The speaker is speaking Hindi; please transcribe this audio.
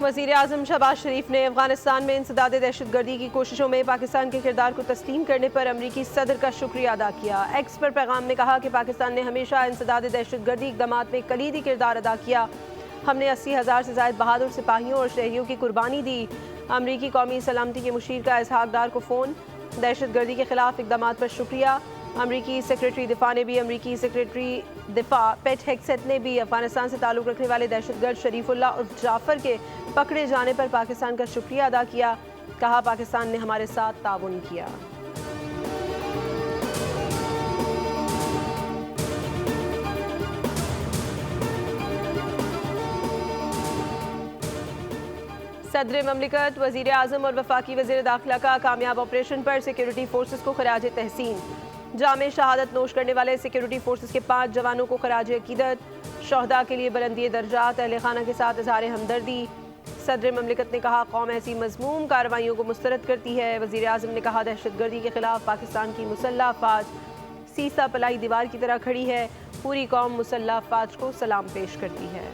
वज़ीर आज़म शहबाज शरीफ ने अफगानिस्तान में इंसदाद दहशतगर्दी की कोशिशों में पाकिस्तान के किरदार को तस्लीम करने पर अमरीकी सदर का शुक्रिया अदा किया। एक्स पर पैगाम में कहा कि पाकिस्तान ने हमेशा इंसदाद दहशतगर्दी इक़दाम में कलीदी किरदार अदा किया। हमने 80,000 से ज़ायद बहादुर सिपाहियों और शहरियों की कुर्बानी दी। अमरीकी कौमी सलामती के मुशीर का इसहाक डार को फ़ोन। दहशतगर्दी के खिलाफ इक़दाम पर शुक्रिया। अमरीकी सेक्रेटरी दिफा ने भी अमरीकी सेक्रेटरी दिफा पेट हेक्सेट ने भी अफगानिस्तान से ताल्लुक़ रखने वाले दहशतगर्द शरीफुल्लाह उर्फ जाफ़र के पकड़े जाने पर पाकिस्तान का शुक्रिया अदा किया। कहा पाकिस्तान ने हमारे साथ ताउन किया। सदर ममलिकत वज़ीर आज़म और वफाकी वज़ीर दाखिला का कामयाब ऑपरेशन पर सिक्योरिटी फोर्सेस को खराज तहसीन। जामे शहादत नोश करने वाले सिक्योरिटी फोर्सेस के 5 जवानों को खराज अकीदत। शहदा के लिए बुलंदी दर्जात, अहले खाना के साथ इज़हार हमदर्दी। सदर ममलिकत ने कहा कौम ऐसी मज़मूम कार्रवाइयों को मुस्तरद करती है। वज़ीर आज़म ने कहा दहशतगर्दी के खिलाफ पाकिस्तान की मुसल्लह अफ़वाज सीसा पलाई दीवार की तरह खड़ी है। पूरी कौम मुसल्लह अफ़वाज को सलाम पेश करती है।